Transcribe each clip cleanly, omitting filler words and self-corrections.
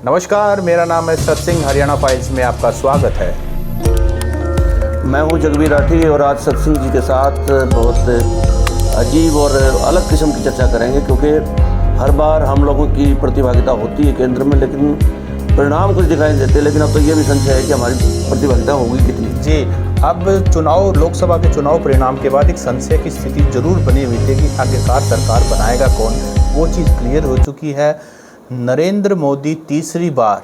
नमस्कार, मेरा नाम है सत सिंह। हरियाणा फाइल्स में आपका स्वागत है। मैं हूं जगबीर राठी और आज सत सिंह जी के साथ बहुत अजीब और अलग किस्म की चर्चा करेंगे, क्योंकि हर बार हम लोगों की प्रतिभागिता होती है केंद्र में, लेकिन परिणाम कुछ दिखाई देते। लेकिन अब तो ये भी संशय है कि हमारी प्रतिभागिता होगी कितनी। जी, अब चुनाव, लोकसभा के चुनाव परिणाम के बाद एक संशय की स्थिति जरूर बनी हुई थी कि आखिरकार सरकार बनाएगा कौन। वो चीज़ क्लियर हो चुकी है। नरेंद्र मोदी तीसरी बार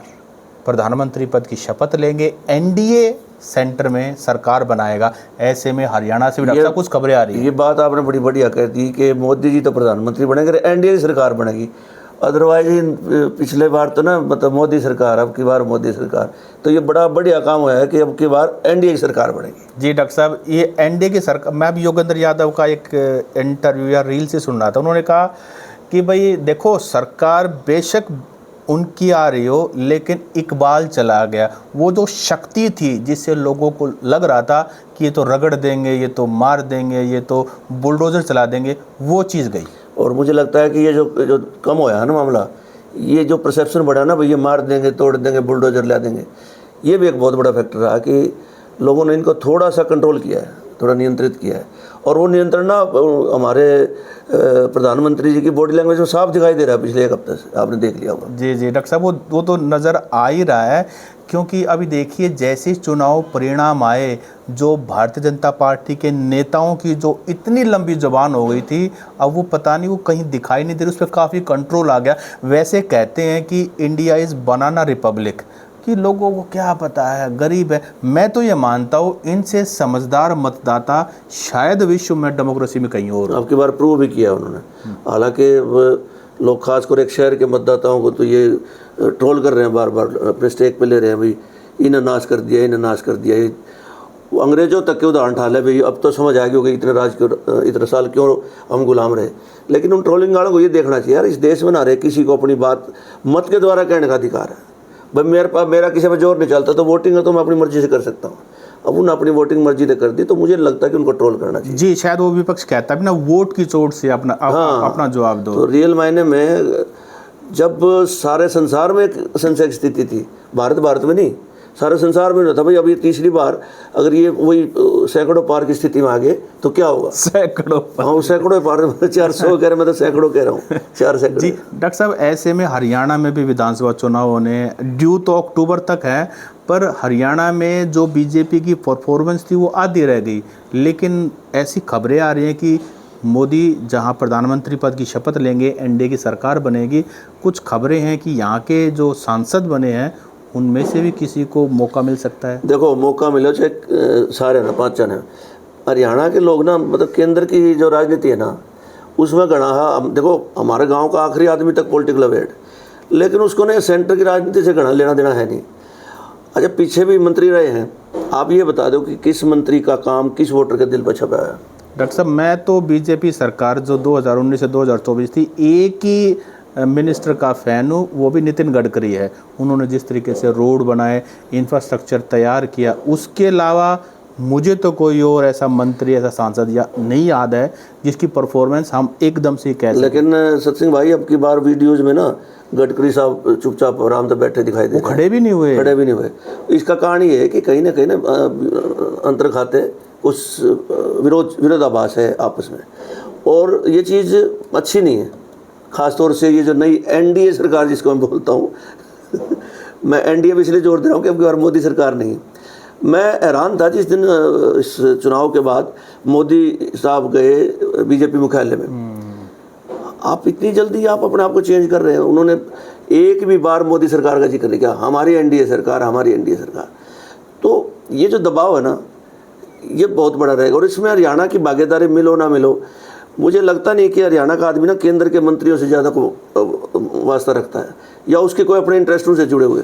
प्रधानमंत्री पद की शपथ लेंगे, एनडीए सेंटर में सरकार बनाएगा। ऐसे में हरियाणा से भी डॉक्टर साहब कुछ खबरें आ रही हैं। ये बात आपने बड़ी बढ़िया कह दी कि मोदी जी तो प्रधानमंत्री बनेंगे, एनडीए की सरकार बनेगी। अदरवाइज पिछले बार तो ना मतलब मोदी सरकार, अब की बार मोदी सरकार, तो ये बड़ा बढ़िया काम हुआ है कि अब की बार एनडीए की सरकार बनेगी। जी डॉक्टर साहब, ये एनडीए की सरकार, मैं भी योगेंद्र यादव का एक इंटरव्यू या रील से सुन रहा था। उन्होंने कहा कि भाई देखो, सरकार बेशक उनकी आ रही हो, लेकिन इकबाल चला गया। वो जो शक्ति थी जिससे लोगों को लग रहा था कि ये तो रगड़ देंगे, ये तो मार देंगे, ये तो बुलडोजर चला देंगे, वो चीज़ गई। और मुझे लगता है कि ये जो कम होया है ना मामला, ये जो परसेप्शन बढ़ा ना, भाई ये मार देंगे, तोड़ देंगे, बुलडोजर ला देंगे, ये भी एक बहुत बड़ा फैक्टर रहा कि लोगों ने इनको थोड़ा सा कंट्रोल किया है, थोड़ा नियंत्रित किया है। और वो नियंत्रण ना हमारे प्रधानमंत्री जी की बॉडी लैंग्वेज में साफ दिखाई दे रहा है पिछले एक हफ्ते से, आपने देख लिया होगा। जी जी डॉक्टर साहब, वो तो नज़र आ ही रहा है। क्योंकि अभी देखिए, जैसे चुनाव परिणाम आए, जो भारतीय जनता पार्टी के नेताओं की जो इतनी लंबी जुबान हो गई थी, अब वो पता नहीं, वो कहीं दिखाई नहीं दे रही, उस पर काफ़ी कंट्रोल आ गया। वैसे कहते हैं कि इंडिया इज़ बनाना रिपब्लिक, कि लोगों को क्या पता है, गरीब है। मैं तो ये मानता हूँ इनसे समझदार मतदाता शायद विश्व में डेमोक्रेसी में कहीं और। अब की बार प्रूव भी किया उन्होंने। हालांकि लोग खासकर एक शहर के मतदाताओं को तो ये ट्रोल कर रहे हैं, बार बार अपने स्टेक पे ले रहे हैं, भाई इन्हें नाश कर दिया, इन्हें नाश कर दिया। वो अंग्रेजों तक के उदाहरण ठाल है, भाई अब तो समझ आ गई होगी इतने साल क्यों हम गुलाम रहे। लेकिन उन ट्रोलिंग वालों को ये देखना चाहिए, यार इस देश में ना रहे किसी को अपनी बात मत के द्वारा कहने का अधिकार है। भाई मेरा किसी पर जोर नहीं चलता, तो वोटिंग है तो मैं अपनी मर्जी से कर सकता हूँ। अब उन्होंने अपनी वोटिंग मर्जी से कर दी, तो मुझे लगता है कि उनको ट्रोल करना चाहिए। जी, शायद वो विपक्ष कहता है ना, वोट की चोट से अपना जवाब दो। तो रियल मायने में जब सारे संसार में एक संशय की स्थिति थी, भारत में नहीं, सारे संसार में था भाई, अब ये तीसरी बार अगर ये वही सैकड़ों पार की स्थिति में आ गए तो क्या होगा। सैकड़ों पार, हाँ सैकड़ों पार, 400 कह रहे, मैं तो सैकड़ों कह रहा हूँ, 4 सैकड़ों। जी डॉक्टर साहब, ऐसे में हरियाणा में भी विधानसभा चुनाव होने ड्यू तो अक्टूबर तक है, पर हरियाणा में जो बीजेपी की परफॉर्मेंस थी वो आधी रह गई। लेकिन ऐसी खबरें आ रही हैं कि मोदी जहां प्रधानमंत्री पद की शपथ लेंगे, एनडीए की सरकार बनेगी। कुछ खबरें हैं कि यहाँ के जो सांसद बने हैं उनमें से भी किसी को मौका मिल सकता है। देखो, मौका मिलो चाहे सारे ना 5 जन है। हरियाणा के लोग ना, मतलब केंद्र की जो राजनीति है ना, उसमें गणा, देखो हमारे गांव का आखिरी आदमी तक पॉलिटिकल अवेयर, लेकिन उसको ना सेंटर की राजनीति से गणा लेना देना है नहीं। अच्छा, पीछे भी मंत्री रहे हैं, आप ये बता दो कि किस मंत्री का काम किस वोटर के दिल पर छपा है। डॉक्टर साहब, मैं तो बीजेपी सरकार जो 2019 से 2024 थी, एक ही मिनिस्टर का फ़ैन हूँ, वो भी नितिन गडकरी है। उन्होंने जिस तरीके से रोड बनाए, इंफ्रास्ट्रक्चर तैयार किया, उसके अलावा मुझे तो कोई और ऐसा मंत्री, ऐसा सांसद या नहीं याद है जिसकी परफॉर्मेंस हम एकदम से कह सकें। लेकिन सत सिंह भाई, अब की बार वीडियोज़ में ना गडकरी साहब चुपचाप आराम से बैठे दिखाई दे, वो खड़े भी नहीं हुए। इसका कारण ये है कि कहीं ना अंतर खाते उस विरोधाभास है आपस में, और ये चीज़ अच्छी नहीं है। ख़ासतौर से ये जो नई एनडीए सरकार जिसको मैं बोलता हूँ मैं एनडीए में इसलिए जोर दे रहा हूँ कि अब की बार मोदी सरकार नहीं। मैं हैरान था जिस दिन इस चुनाव के बाद मोदी साहब गए बीजेपी मुख्यालय में। आप इतनी जल्दी आप अपने आप को चेंज कर रहे हैं। उन्होंने एक भी बार मोदी सरकार का जिक्र नहीं किया, हमारी एनडीए सरकार, हमारी एनडीए सरकार। तो ये जो दबाव है ना, ये बहुत बड़ा रहेगा। और इसमें हरियाणा की भागीदारी मिलो ना मिलो, मुझे लगता नहीं कि हरियाणा का आदमी ना केंद्र के मंत्रियों से ज़्यादा को वास्ता रखता है, या उसके कोई अपने इंटरेस्टों से जुड़े हुए।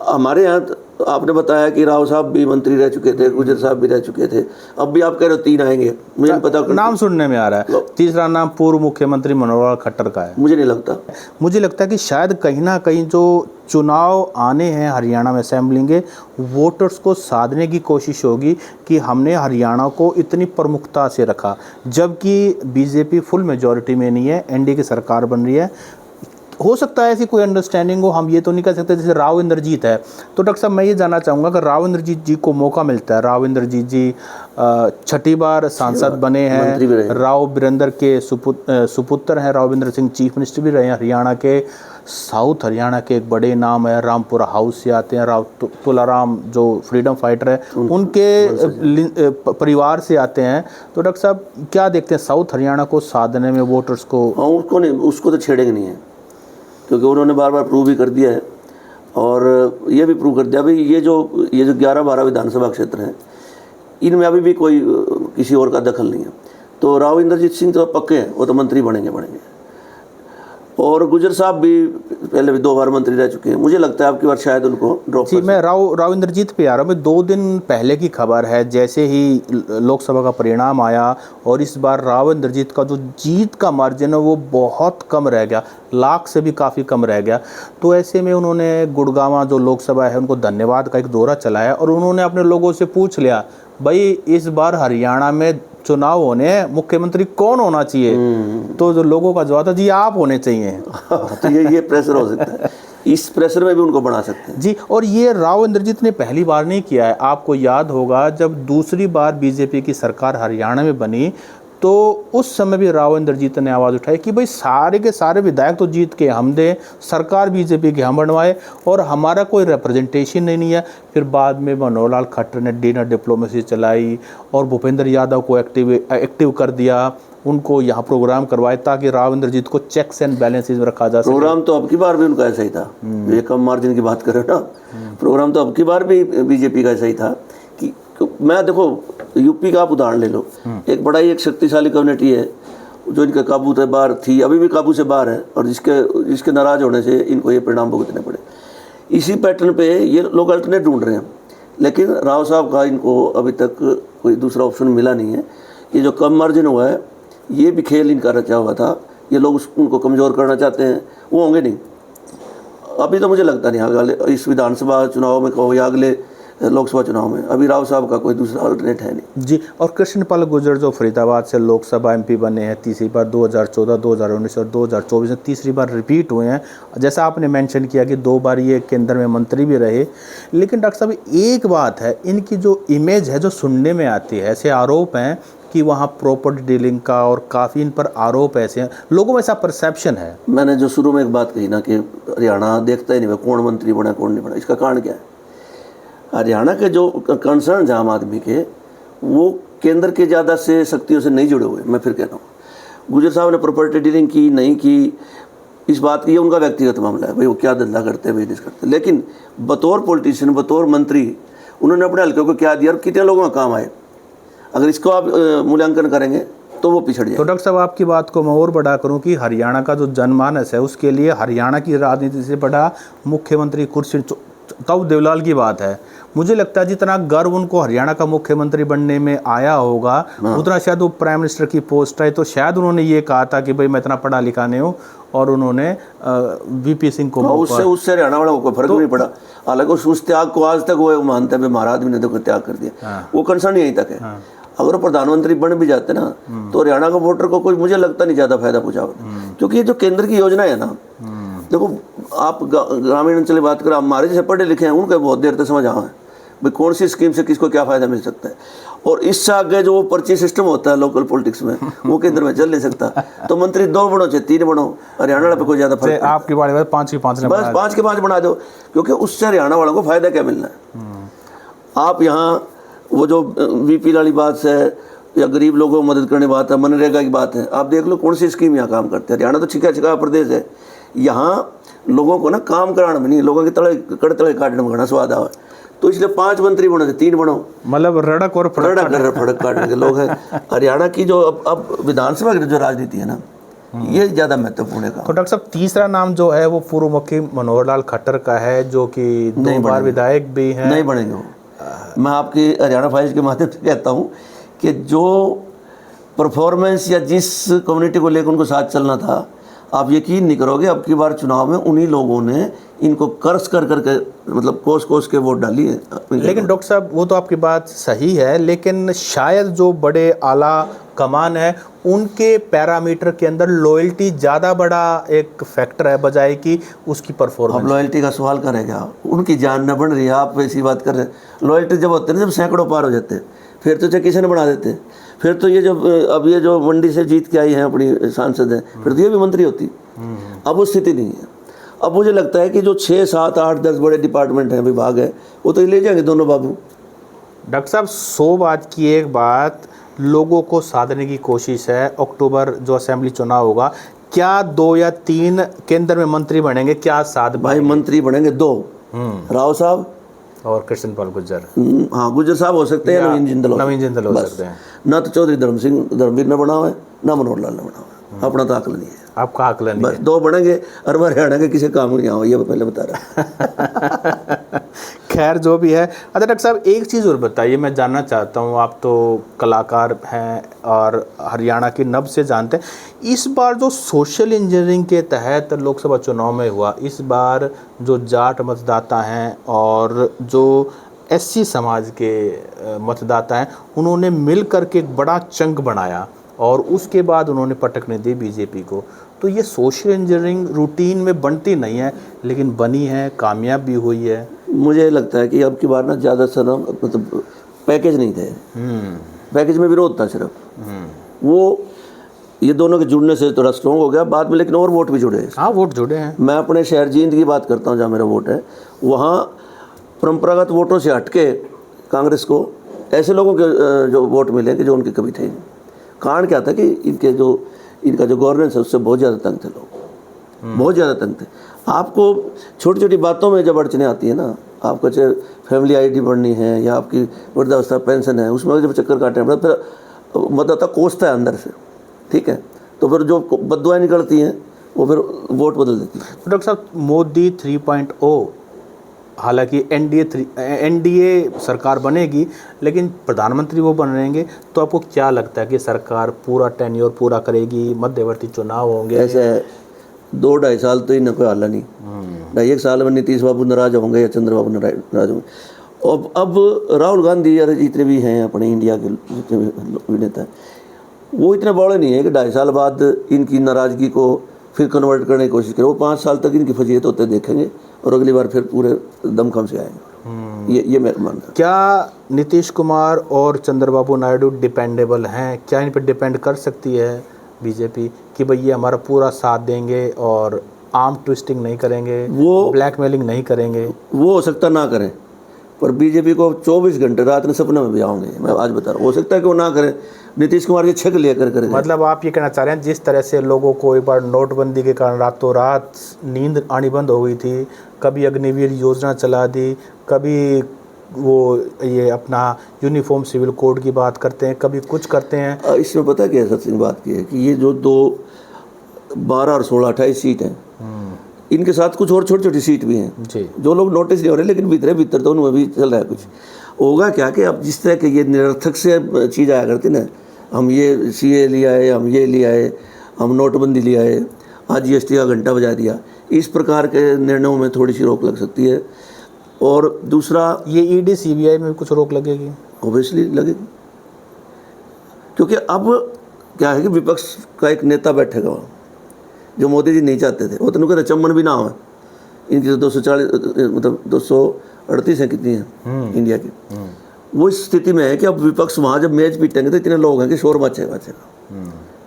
हमारे यहाँ आपने बताया कि राव साहब भी मंत्री रह चुके थे, गुजर साहब भी रह चुके थे, अब भी आप कह रहे हो 3 आएंगे, मुझे नहीं पता। नाम सुनने में आ रहा है, तीसरा नाम पूर्व मुख्यमंत्री मनोहर लाल खट्टर का है। मुझे नहीं लगता। मुझे लगता है कि शायद कहीं ना कहीं जो चुनाव आने हैं हरियाणा में असेंबली के, वोटर्स को साधने की कोशिश होगी कि हमने हरियाणा को इतनी प्रमुखता से रखा, जबकि बीजेपी फुल मेजॉरिटी में नहीं है, एनडीए की सरकार बन रही है। हो सकता है ऐसी कोई अंडरस्टैंडिंग हो, हम ये तो नहीं कह सकते। जैसे राव इंद्रजीत है, तो डॉक्टर साहब मैं ये जानना चाहूँगा कि राव इंद्रजीत जी को मौका मिलता है, राव इंद्रजीत जी 6ठी बार सांसद बने मंत्री भी हैं, रहे। राव बीरेंद्र के सुपुत्र हैं, राव इंद्र सिंह चीफ मिनिस्टर भी रहे हैं हरियाणा के। साउथ हरियाणा के एक बड़े नाम है, रामपुरा हाउस से आते हैं, राव तुलाराम जो फ्रीडम फाइटर है उनके परिवार से आते हैं। तो डॉक्टर साहब क्या देखते हैं साउथ हरियाणा को साधने में, वोटर्स को? हाँ, उसको नहीं, उसको तो छेड़ेंगे नहीं है, क्योंकि उन्होंने बार बार प्रूव भी कर दिया है और ये भी प्रूव कर दिया भाई ये जो 11-12 विधानसभा क्षेत्र हैं इनमें अभी भी कोई किसी और का दखल नहीं है। तो राव इंद्रजीत सिंह तो पक्के हैं, वो तो मंत्री बनेंगे। और गुजर साहब भी पहले भी 2 बार मंत्री रह चुके हैं, मुझे लगता है आपकी बार शायद उनको ड्रॉप। जी, मैं राव इंद्रजीत पे आ रहा हूँ। 2 दिन पहले की खबर है, जैसे ही लोकसभा का परिणाम आया और इस बार राव इंद्रजीत का जो जीत का मार्जिन है वो बहुत कम रह गया, लाख से भी काफ़ी कम रह गया। तो ऐसे में उन्होंने गुड़गांव जो लोकसभा है उनको धन्यवाद का एक दौरा चलाया और उन्होंने अपने लोगों से पूछ लिया, भाई इस बार हरियाणा में चुनाव होने हैं, मुख्यमंत्री कौन होना चाहिए? तो जो लोगों का जवाब था, जी आप होने चाहिए। तो ये प्रेशर हो सकता है, इस प्रेशर में भी उनको बना सकते हैं। जी, और ये राव इंद्रजीत ने पहली बार नहीं किया है। आपको याद होगा जब दूसरी बार बीजेपी की सरकार हरियाणा में बनी तो उस समय भी राव इंद्रजीत ने आवाज़ उठाई कि भाई सारे के सारे विधायक तो जीत के हम दें, सरकार बीजेपी की हम बनवाए और हमारा कोई रिप्रेजेंटेशन नहीं है। फिर बाद में मनोहर लाल खट्टर ने डिनर डिप्लोमेसी चलाई और भूपेंद्र यादव को एक्टिव कर दिया, उनको यहाँ प्रोग्राम करवाए ताकि राव इंद्रजीत को चेक्स एंड बैलेंसेस में रखा जा सके। प्रोग्राम तो अब की बार भी उनका ऐसा ही था, ये कम मार्जिन की बात करें ना, प्रोग्राम तो अब की बार भी बीजेपी का ऐसा ही था कि मैं देखो यूपी का आप उदाहरण ले लो, एक बड़ा ही एक शक्तिशाली कम्युनिटी है जो इनके काबू से बाहर थी, अभी भी काबू से बाहर है और जिसके नाराज होने से इनको ये परिणाम भुगतने पड़े। इसी पैटर्न पे ये लोग अल्टरनेट ढूंढ रहे हैं, लेकिन राव साहब का इनको अभी तक कोई दूसरा ऑप्शन मिला नहीं है। ये जो कम मार्जिन हुआ है ये भी खेल इनका रचा हुआ था, ये लोग उनको कमज़ोर करना चाहते हैं, वो होंगे नहीं। अभी तो मुझे लगता नहीं अगले इस विधानसभा चुनाव में कहो या अगले लोकसभा चुनाव में अभी राव साहब का कोई दूसरा अल्टरनेट है नहीं। जी, और कृष्णपाल गुर्जर जो फरीदाबाद से लोकसभा एमपी बने हैं तीसरी बार 2014, 2019 और 2024 में तीसरी बार रिपीट हुए हैं। जैसा आपने मेंशन किया कि 2 बार ये केंद्र में मंत्री भी रहे, लेकिन डॉक्टर साहब एक बात है, इनकी जो इमेज है जो सुनने में आती है, ऐसे आरोप हैं कि वहाँ प्रॉपर्टी डीलिंग का और काफ़ी इन पर आरोप ऐसे हैं, लोगों में ऐसा परसेप्शन है। मैंने जो शुरू में एक बात कही ना कि हरियाणा देखता ही नहीं कौन मंत्री बना कौन नहीं बना, इसका कारण क्या है? हरियाणा के जो कंसर्न आम आदमी के वो केंद्र के ज़्यादा से शक्तियों से नहीं जुड़े हुए। मैं फिर कह रहा हूँ गुजर साहब ने प्रॉपर्टी डीलिंग की नहीं की, इस बात की ये उनका व्यक्तिगत मामला है, भाई वो क्या धंधा करते हैं बिजनेस करते हैं, लेकिन बतौर पॉलिटिशियन बतौर मंत्री उन्होंने अपने हल्के को क्या दिया और कितने लोगों का काम आए, अगर इसको आप मूल्यांकन करेंगे तो वो पिछड़ जाए। तो डॉक्टर साहब आपकी बात को मैं और बड़ा करूं कि हरियाणा का जो जनमानस है उसके लिए हरियाणा की राजनीति से बड़ा मुख्यमंत्री कुर्सी तब देवलाल की बात है। मुझे लगता है जितना गर्व उनको हरियाणा का मुख्यमंत्री बनने में आया होगा उतना शायद वो प्राइम मिनिस्टर की पोस्ट है, तो शायद उन्होंने ये कहा था कि भाई मैं इतना पढ़ा लिखा नहीं हूँ, और उन्होंने वीपी सिंह को उससे हरियाणा वालों को फर्क नहीं पड़ा। हालांकि उस त्याग को आज तक वो मानते हैं महाराज भी ने तो त्याग कर दिया, वो कंसर्न यहीं तक है। अगर प्रधानमंत्री बन भी जाते ना तो हरियाणा का वोटर को कोई मुझे लगता नहीं ज़्यादा फायदा पहुँचा, क्योंकि ये जो केंद्र की योजना है ना, देखो आप ग्रामीण अंचल की बात करें, हमारे जैसे पढ़े लिखे हैं उनको बहुत देर तक समझ आए भाई कौन सी स्कीम से किसको क्या फ़ायदा मिल सकता है, और इससे आगे जो पर्ची सिस्टम होता है लोकल पॉलिटिक्स में वो केंद्र में चल नहीं सकता। तो मंत्री 2 बनो चाहे 3 बनो, हरियाणा पे कोई ज़्यादा फर्क आपकी बात 5 के 5 बस 5 के 5 बना दो, क्योंकि उससे हरियाणा वालों को फ़ायदा क्या मिलना है। आप यहाँ वो जो वीपी वाली बात है या गरीब लोगों को मदद करने की बात है, मनरेगा की बात है, आप देख लो कौन सी स्कीम यहाँ काम करते हैं। हरियाणा तो छिका प्रदेश है, यहाँ लोगों को ना काम कराने में नहीं, लोगों के तड़े काटने में घना स्वाद आवा, तो इसलिए 5 मंत्री बनो थे 3 बनो, मतलब रड़क और फड़क काटने के लोग हैं। हरियाणा की जो अब विधानसभा की जो राजनीति है ना, ये ज़्यादा महत्वपूर्ण है। तो डॉक्टर साहब तीसरा नाम जो है वो पूर्व मुख्य मनोहर लाल खट्टर का है, जो कि 2 बार विधायक भी हैं। नहीं बनेंगे वो। मैं आपकी हरियाणा फाइल्स के माध्यम से कहता हूँ कि जो परफॉर्मेंस या जिस कम्युनिटी को लेकर उनको साथ चलना था, आप यकीन नहीं करोगे, अब की बार चुनाव में उन्हीं लोगों ने इनको कर्ज कर करके मतलब कोस कोस के वोट डाली है। लेकिन डॉक्टर साहब वो तो आपकी बात सही है, लेकिन शायद जो बड़े आला कमान है उनके पैरामीटर के अंदर लॉयल्टी ज़्यादा बड़ा एक फैक्टर है बजाय कि उसकी परफॉर्मेंस। अब लॉयल्टी का सवाल करेगा, उनकी जान न बन रही है, आप ऐसी बात कर रहे हैं। लॉयल्टी जब होते हैं जब सैकड़ों पार हो जाते हैं, फिर तो किसी ने बना देते हैं। फिर तो ये जब अब ये जो मंडी से जीत के आई हैं अपनी सांसद हैं, फिर तो ये भी मंत्री होती। अब वो स्थिति नहीं है। अब मुझे लगता है कि जो 6, 7, 8, 10 बड़े डिपार्टमेंट हैं, विभाग है, वो तो ले जाएंगे दोनों बाबू। डॉक्टर साहब 100 बात की एक बात लोगों को साधने की कोशिश है। अक्टूबर जो असेंबली चुनाव होगा, क्या 2 या 3 केंद्र में मंत्री बनेंगे? क्या साध भाई मंत्री बनेंगे 2, राव साहब और कृष्ण पाल गुर्जर। हाँ, गुर्जर साहब हो सकते हैं, नवीन जिंदल हो सकते हैं। ना तो चौधरी धर्मवीर ने बना हुआ है, ना मनोहर लाल ने बना हुआ है। अपना तो आकलन नहीं है, आपका आकलन बस 2 बनेंगे। और हरियाणा के किसी काम नहीं आओ, ये पहले बता रहा। खैर जो भी है। अच्छा डॉक्टर साहब एक चीज़ और बताइए, मैं जानना चाहता हूँ, आप तो कलाकार हैं और हरियाणा की नब्ज़ से जानते हैं। इस बार जो सोशल इंजीनियरिंग के तहत लोकसभा चुनाव में हुआ, इस बार जो जाट मतदाता हैं और जो एससी समाज के मतदाता हैं, उन्होंने मिल करके एक बड़ा चंक बनाया और उसके बाद उन्होंने पटकने दी बीजेपी को। तो ये सोशल इंजीनियरिंग रूटीन में बनती नहीं है, लेकिन बनी है, कामयाब भी हुई है। मुझे लगता है कि अब की बार ना ज़्यादा सर मतलब पैकेज नहीं थे। पैकेज में विरोध था सिर्फ। वो ये दोनों के जुड़ने से थोड़ा स्ट्रॉन्ग हो गया बाद में, लेकिन और वोट भी जुड़े हैं। हाँ, वोट जुड़े हैं। मैं अपने शहर जींद की बात करता हूँ, जहाँ मेरा वोट है, वहाँ परंपरागत वोटों से हटके कांग्रेस को ऐसे लोगों के जो वोट मिले कि जो उनके कभी थे नहीं। कारण क्या था कि इनका जो गवर्नेंस है उससे बहुत ज़्यादा तंग थे लोग, बहुत ज़्यादा तंग थे। आपको छोटी छोटी बातों में जब अड़चने आती है ना, आपका चाहे फैमिली आईडी बढ़नी है या आपकी वृद्धावस्था पेंशन है, उसमें जब चक्कर काटने पड़ता फिर मतदाता कोसता है अंदर से, ठीक है। तो फिर जो बददुआएं निकलती हैं वो फिर वोट बदल देती है। डॉक्टर साहब मोदी 3.0, हालांकि एनडीए सरकार बनेगी लेकिन प्रधानमंत्री वो बन रहेंगे, तो आपको क्या लगता है कि सरकार पूरा टेन्योर पूरा करेगी, मध्यवर्ती चुनाव होंगे? ऐसे 2-2.5 साल तो इन्हें कोई हल नहीं। 2.5 साल में नीतीश बाबू नाराज होंगे या चंद्रबाबू नाराज होंगे। अब राहुल गांधी या जितने भी हैं अपने इंडिया के जितने भी नेता हैं, वो इतने बड़े नहीं है कि 2.5 साल बाद इनकी नाराज़गी को फिर कन्वर्ट करने की कोशिश करें। वो 5 साल तक इनकी फजीयत होते देखेंगे और अगली बार फिर पूरे दमखम से आएंगे। ये मेरा मानना है। क्या नीतीश कुमार और चंद्रबाबू नायडू डिपेंडेबल हैं? क्या इन पर डिपेंड कर सकती है बीजेपी कि भाई ये हमारा पूरा साथ देंगे और आर्म ट्विस्टिंग नहीं करेंगे, वो ब्लैकमेलिंग नहीं करेंगे? वो हो सकता ना करें, पर बीजेपी को 24 घंटे रात में सपने में भी आऊँगे। मैं आज बता रहा हूँ, हो सकता है कि वो ना करें, नीतीश कुमार के छक लिया करें। मतलब आप ये कहना चाह रहे हैं जिस तरह से लोगों को एक बार नोटबंदी के कारण रातों रात नींद आनी बंद हो गई थी, कभी अग्निवीर योजना चला दी, कभी वो ये अपना यूनिफॉर्म सिविल कोड की बात करते हैं, कभी कुछ करते हैं। इसमें पता क्या है सबसे बात की है कि ये जो 12 और 16 28 सीट हैं, इनके साथ कुछ और छोटी छोटी सीट भी हैं जी, जो लोग नोटिस नहीं हो रहे, लेकिन भीतर तो उनमें भी चल रहा है कुछ। होगा क्या कि अब जिस तरह के ये निरर्थक से चीज़ आया करती ना, हम ये CA ले आए, हम ये ले आए, हम नोटबंदी ले आए, आज GST का घंटा बजा दिया, इस प्रकार के निर्णयों में थोड़ी सी रोक लग सकती है। और दूसरा ये ED CBI में कुछ रोक लगेगी, ओबियसली लगेगी, क्योंकि अब क्या है कि विपक्ष का एक नेता बैठेगा वहाँ, जो मोदी जी नहीं चाहते थे। वो तो कहते चम्मन भी ना हो, इनकी तो 240 मतलब 238 है कितनी है इंडिया की। वो इस स्थिति में है कि अब विपक्ष वहाँ जब मैच पीटेंगे तो इतने लोग हैं कि शोर मचेगा।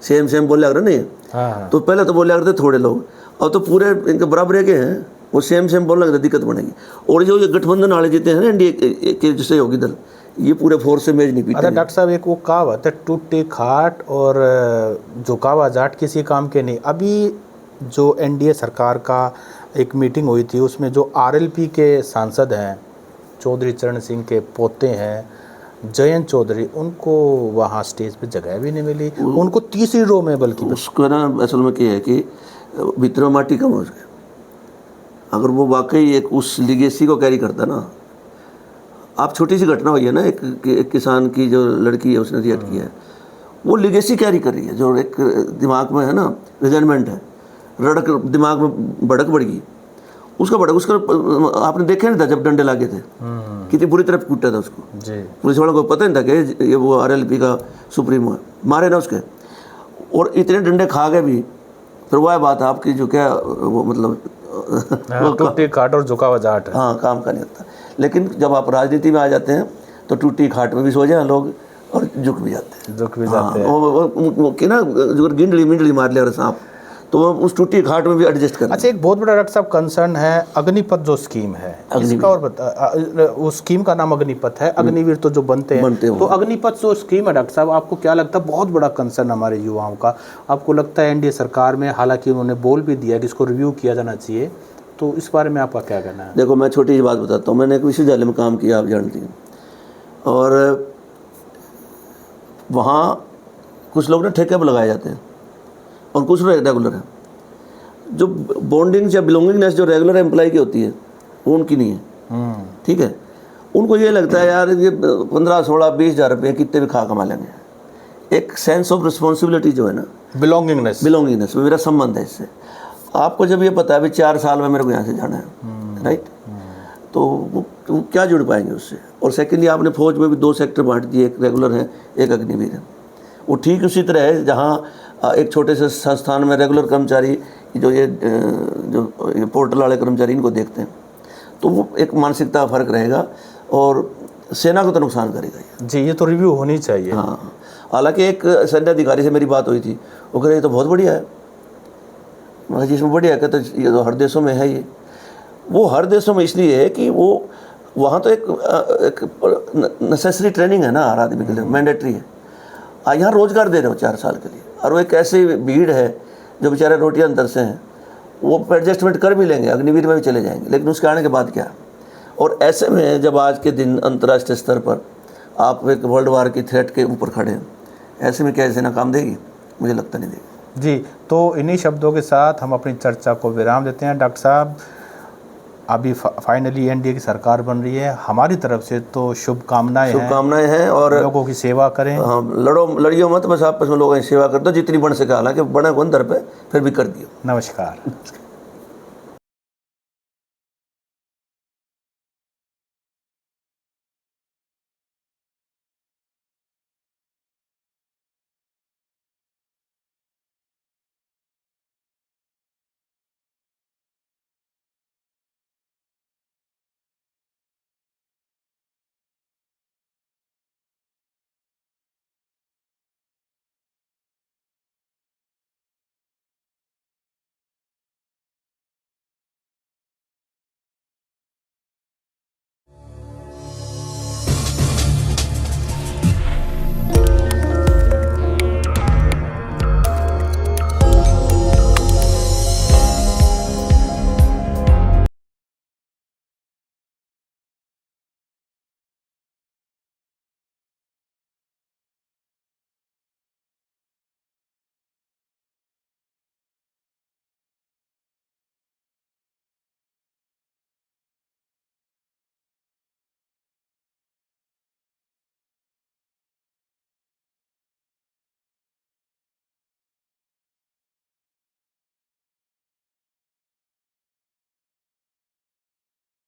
सेम बोले अगर नहीं है, तो पहले तो बोले अगर थे थोड़े लोग, अब तो पूरे इनके बराबर के हैं, वो सेम बोलने लगे तो दिक्कत बनेगी। और जो ये गठबंधन वाले जीते हैं ना एनडीए के जो सहयोगी दल, ये पूरे फोर्स से मैच नहीं पीते। अरे डॉक्टर साहब एक वो कहावत है, टूटे खाट और झुकावा जाट किसी काम के नहीं। अभी जो एनडीए सरकार का एक मीटिंग हुई थी, उसमें जो RLP के सांसद हैं, चौधरी चरण सिंह के पोते हैं जयंत चौधरी, उनको वहाँ स्टेज पे जगह भी नहीं मिली, उनको तीसरी रो में बल्कि। उसका ना असल में क्या है कि भीतर में माटी कम हो गया। अगर वो वाकई एक उस लिगेसी को कैरी करता ना, आप छोटी सी घटना हुई है ना, एक किसान की जो लड़की है उसने रिएक्ट किया है, वो लिगेसी कैरी कर रही है, जो एक दिमाग में है ना रिजेंटमेंट है। रड़क दिमाग में भड़क बढ़ गई, उसका आपने देखा नहीं था जब डंडे लागे थे कितनी बुरी तरह कूटा था उसको जी। पुलिस वालों को पता नहीं था कि ये वो आरएलपी का सुप्रीमो है, मारे ना उसके, और इतने डंडे खा गए भी। फिर वह बात आपकी जो क्या वो मतलब टूटी खाट और झुका हुआ जाट है। हाँ, काम का नहीं होता। लेकिन जब आप राजनीति में आ जाते हैं तो टूटी खाट में भी सो जाए लोग और झुक भी जाते हैं। झुक भी जाते हैं। वो कि ना जो गिंडली मिंडली मार लिया सांप, तो वो उस टूटी खाट में भी एडजस्ट कर। अच्छा, एक बहुत बड़ा डॉक्टर साहब कंसर्न है अग्निपथ जो स्कीम है, इसका और बता। उस स्कीम का नाम अग्निपथ है, अग्निवीर तो जो बनते हैं तो अग्निपथ जो स्कीम है डॉक्टर साहब, आपको क्या लगता है? बहुत बड़ा कंसर्न हमारे युवाओं का। आपको लगता है एनडीए सरकार में, हालांकि उन्होंने बोल भी दिया कि इसको रिव्यू किया जाना चाहिए, तो इस बारे में आपका क्या कहना है? देखो, मैं छोटी सी बात बताता हूँ। मैंने एक विश्वविद्यालय में काम किया, आप जानती हैं, और वहाँ कुछ लोग ना ठेके पर लगाए जाते हैं और कुछ रेगुलर है। जो बॉन्डिंग या बिलोंगिंगनेस जो रेगुलर एम्प्लॉय की होती है वो उनकी नहीं है। ठीक है, उनको ये लगता है यार ये 15, 16, 20 हज़ार रुपये कितने भी खा कमा लेंगे। एक सेंस ऑफ रिस्पॉन्सिबिलिटी जो है ना, बिलोंगिंगनेस मेरा संबंध है इससे। आपको जब ये पता है भी 4 साल में मेरे को यहाँ से जाना है, राइट, तो वो क्या जुड़ पाएंगे उससे। और सेकेंडली आपने फौज में भी 2 सेक्टर बांट दिए, एक रेगुलर है, एक अग्निवीर है। वो ठीक उसी तरह है जहाँ एक छोटे से संस्थान में रेगुलर कर्मचारी जो ये पोर्टल वाले कर्मचारी इनको देखते हैं, तो वो एक मानसिकता का फर्क रहेगा और सेना को तो नुकसान करेगा ये। जी, ये तो रिव्यू होनी चाहिए। हाँ, हालांकि एक सैन्य अधिकारी से मेरी बात हुई थी, वो कह रहे ये तो बहुत बढ़िया है। मैं जिसमें बढ़िया कहते ये तो हर देशों में है। ये वो हर देशों में इसलिए है कि वो वहाँ तो एक नेसेसरी ट्रेनिंग है ना हर आदमी के लिए, मैंडेटरी है। यहाँ रोजगार दे रहे हो 4 साल के लिए, और वो एक ऐसी भीड़ है जो बेचारे रोटियां अंदर से हैं, वो एडजस्टमेंट कर भी लेंगे, अग्निवीर में भी चले जाएंगे, लेकिन उसके आने के बाद क्या। और ऐसे में जब आज के दिन अंतर्राष्ट्रीय स्तर पर आप एक वर्ल्ड वार की थ्रेट के ऊपर खड़े हैं, ऐसे में क्या ऐसे ना काम देगी? मुझे लगता नहीं देगी। जी, तो इन्हीं शब्दों के साथ हम अपनी चर्चा को विराम देते हैं। डॉक्टर साहब, अभी फाइनली एनडीए की सरकार बन रही है, हमारी तरफ से तो शुभकामनाएं हैं और लोगों की सेवा करें। हाँ, लड़ियो मत, बस आपस में लोगों की सेवा कर दो जितनी बन सके, हालांकि बड़े गुंदर पे फिर भी कर दियो। नमस्कार।